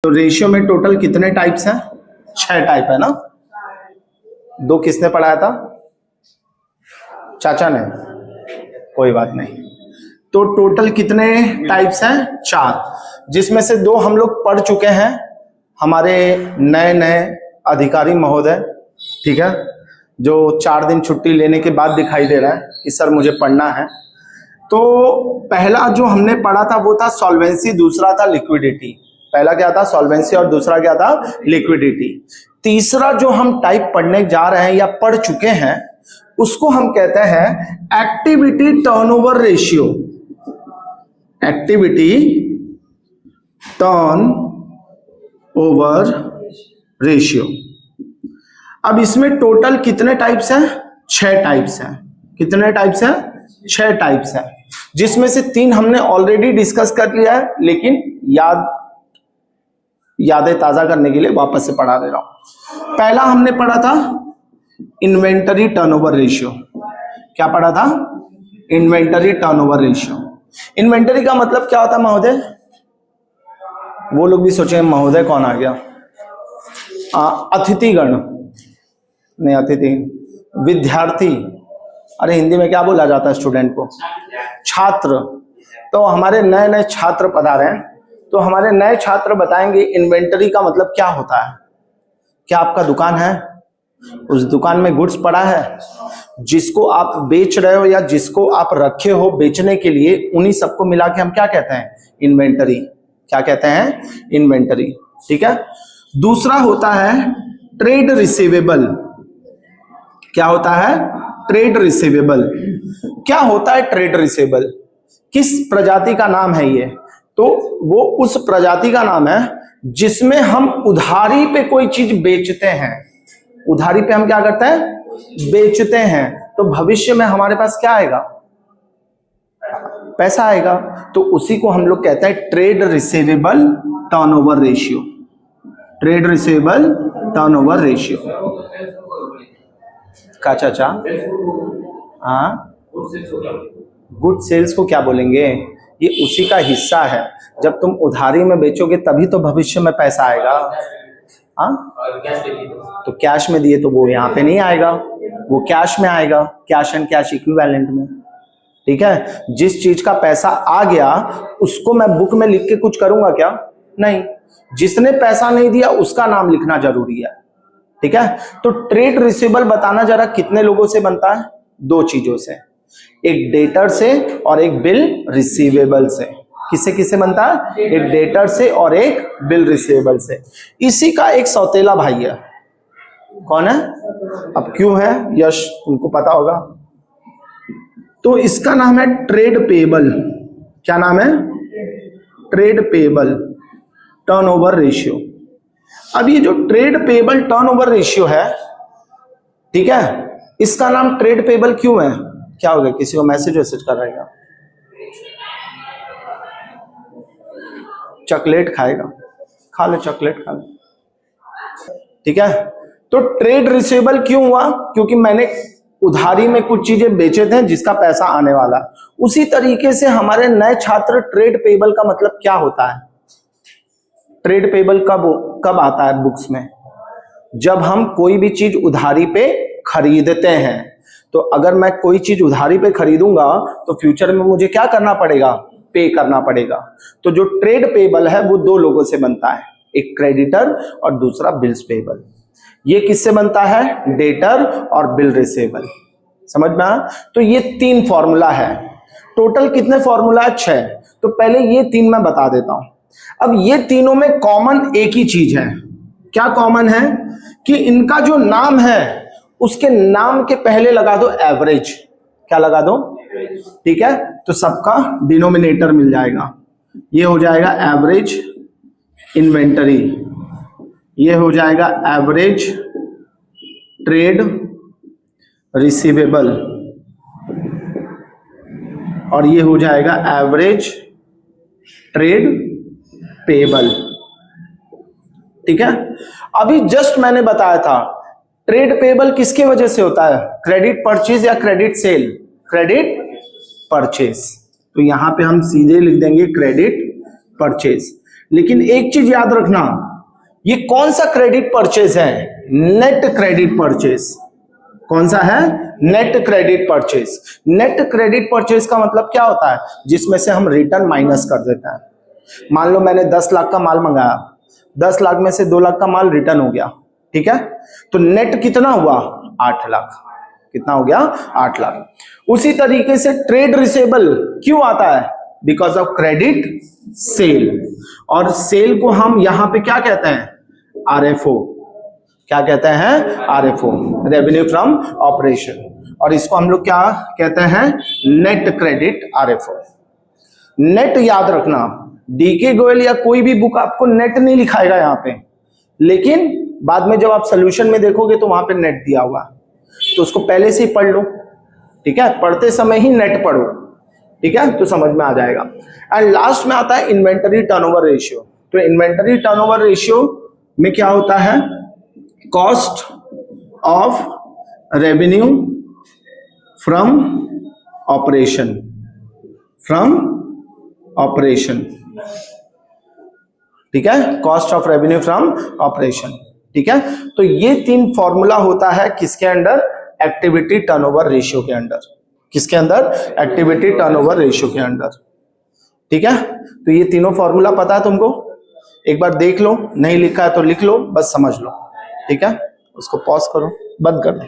तो रेशियो में टोटल कितने टाइप्स हैं? 6 टाइप है ना। 2 किसने पढ़ाया था? चाचा ने। कोई बात नहीं। तो टोटल कितने टाइप्स हैं? 4, जिसमें से 2 हम लोग पढ़ चुके हैं, हमारे नए नए अधिकारी महोदय, ठीक है, जो 4 दिन छुट्टी लेने के बाद दिखाई दे रहा है कि सर मुझे पढ़ना है। तो पहला जो हमने पढ़ा था वो था सॉल्वेंसी, दूसरा था लिक्विडिटी। पहला क्या था? सॉल्वेंसी, और दूसरा क्या था? लिक्विडिटी। तीसरा जो हम टाइप पढ़ने जा रहे हैं या पढ़ चुके हैं उसको हम कहते हैं activity turnover ratio. Activity turn over ratio. अब इसमें टोटल कितने टाइप्स हैं? 6 टाइप्स हैं। कितने टाइप्स हैं? 6 टाइप्स हैं, जिसमें से 3 हमने ऑलरेडी डिस्कस कर लिया है, लेकिन यादें ताजा करने के लिए वापस से पढ़ा दे रहा हूं। पहला हमने पढ़ा था इन्वेंटरी टर्नओवर रेशियो। क्या पढ़ा था? Inventory turnover ratio. इन्वेंटरी का मतलब क्या होता है महोदय? वो लोग भी सोचे महोदय कौन आ गया। अतिथिगण नहीं, अतिथि, विद्यार्थी, अरे हिंदी में क्या बोला जाता है स्टूडेंट को? छात्र। तो हमारे नए नए छात्र पधारे हैं, तो हमारे नए छात्र बताएंगे इन्वेंटरी का मतलब क्या होता है। क्या आपका दुकान है? उस दुकान में गुड्स पड़ा है, जिसको आप बेच रहे हो या जिसको आप रखे हो बेचने के लिए, उन्हीं सबको मिला के हम क्या कहते हैं? इन्वेंटरी। क्या कहते हैं? इन्वेंटरी। ठीक है। दूसरा होता है ट्रेड रिसीवेबल। क्या होता है? Trade receivable. क्या होता है ट्रेड रिसीवेबल? किस प्रजाति का नाम है ये? तो वो उस प्रजाति का नाम है जिसमें हम उधारी पे कोई चीज बेचते हैं। उधारी पे हम क्या करते हैं? बेचते हैं। तो भविष्य में हमारे पास क्या आएगा? पैसा आएगा। तो उसी को हम लोग कहते हैं trade receivable turnover ratio. Trade receivable turnover ratio. का चाचा? हाँ, गुड सेल्स को क्या बोलेंगे? ये उसी का हिस्सा है। जब तुम उधारी में बेचोगे तभी तो भविष्य में पैसा आएगा। हाँ, तो कैश में दिए तो वो यहाँ पे नहीं आएगा, वो कैश में आएगा, कैश एंड कैश इक्विवेलेंट में। ठीक है। जिस चीज का पैसा आ गया उसको मैं बुक में लिख के कुछ करूंगा क्या? नहीं। जिसने पैसा नहीं दिया उसका नाम लिखना जरूरी है। ठीक है। तो ट्रेड रिसीवेबल बताना जरा कितने लोगों से बनता है? 2 चीजों से, एक डेटर से और एक बिल रिसीवेबल से। किससे किससे बनता है? एक डेटर से और एक बिल रिसीवेबल से। इसी का एक सौतेला भाई है। कौन है? अब क्यों है? यश, तुमको पता होगा। तो इसका नाम है ट्रेड पेबल। क्या नाम है? Trade payable turnover ratio. अब ये जो ट्रेड पेबल टर्नओवर रेशियो है, ठीक है, इसका नाम ट्रेड पेबल क्यों है? क्या हो गया? किसी को मैसेज वैसेज कर रहेगा? चॉकलेट खाएगा? खा ले, चॉकलेट खा ले। ठीक है। तो ट्रेड रिसीवेबल क्यों हुआ? क्योंकि मैंने उधारी में कुछ चीजें बेचे थे जिसका पैसा आने वाला। उसी तरीके से हमारे नए छात्र ट्रेड पेबल का मतलब क्या होता है? ट्रेड पेबल कब आता है बुक्स में? जब हम कोई भी चीज उधारी पे खरीदते हैं। तो अगर मैं कोई चीज उधारी पे खरीदूंगा तो फ्यूचर में मुझे क्या करना पड़ेगा? पे करना पड़ेगा। तो जो ट्रेड पेबल है वो 2 लोगों से बनता है, एक क्रेडिटर और दूसरा बिल्स पेबल। ये किससे बनता है? डेटर और बिल रिसीवेबल। समझ में आया? तो ये 3 फॉर्मूला है। टोटल कितने फॉर्मूला है? 6। तो पहले ये 3 मैं बता देता हूं। अब ये तीनों में कॉमन एक ही चीज है। क्या कॉमन है? कि इनका जो नाम है उसके नाम के पहले लगा दो एवरेज। क्या लगा दो? ठीक है। तो सबका डिनोमिनेटर मिल जाएगा। ये हो जाएगा एवरेज इन्वेंटरी, ये हो जाएगा एवरेज ट्रेड रिसीवेबल, और ये हो जाएगा एवरेज ट्रेड पेबल। ठीक है। अभी जस्ट मैंने बताया था ट्रेड पेबल किसके वजह से होता है? क्रेडिट परचेज या क्रेडिट सेल? Credit purchase. तो यहां पे हम सीधे लिख देंगे क्रेडिट परचेज। लेकिन एक चीज याद रखना, ये कौन सा क्रेडिट परचेज है? Net credit purchase. कौन सा है? Net credit purchase. Net credit purchase का मतलब क्या होता है? जिसमें से हम रिटर्न माइनस कर देते हैं। मान लो मैंने 10 लाख का माल मंगाया, 10 लाख में से 2 लाख का माल रिटर्न हो गया, ठीक है, तो नेट कितना हुआ? 8 लाख। कितना हो गया? 8 लाख। उसी तरीके से ट्रेड रिसेबल क्यों आता है? Because of credit sale. और सेल को हम यहां पे क्या कहते हैं? RFO। क्या कहते हैं? RFO, revenue from operation. और इसको हम लोग क्या कहते हैं? Net credit RFO। नेट याद रखना, डीके गोयल या कोई भी बुक आपको नेट नहीं लिखाएगा यहां पे, लेकिन बाद में जब आप सोल्यूशन में देखोगे तो वहां पे नेट दिया हुआ, तो उसको पहले से ही पढ़ लो, ठीक है, पढ़ते समय ही नेट पढ़ो, ठीक है, तो समझ में आ जाएगा। एंड लास्ट में आता है इन्वेंटरी टर्नओवर रेशियो। तो इन्वेंटरी टर्नओवर रेशियो में क्या होता है? Cost of revenue from operation, from operation, ठीक है, cost of revenue from operation, ठीक है। तो ये 3 फॉर्मूला होता है किसके अंडर? एक्टिविटी टर्नओवर रेशियो के अंदर। किसके अंदर? एक्टिविटी टर्नओवर रेशियो के अंदर, ठीक है। तो ये तीनों फॉर्मूला पता है तुमको? एक बार देख लो, नहीं लिखा है तो लिख लो, बस समझ लो, ठीक है। उसको पॉज करो, बंद कर दो।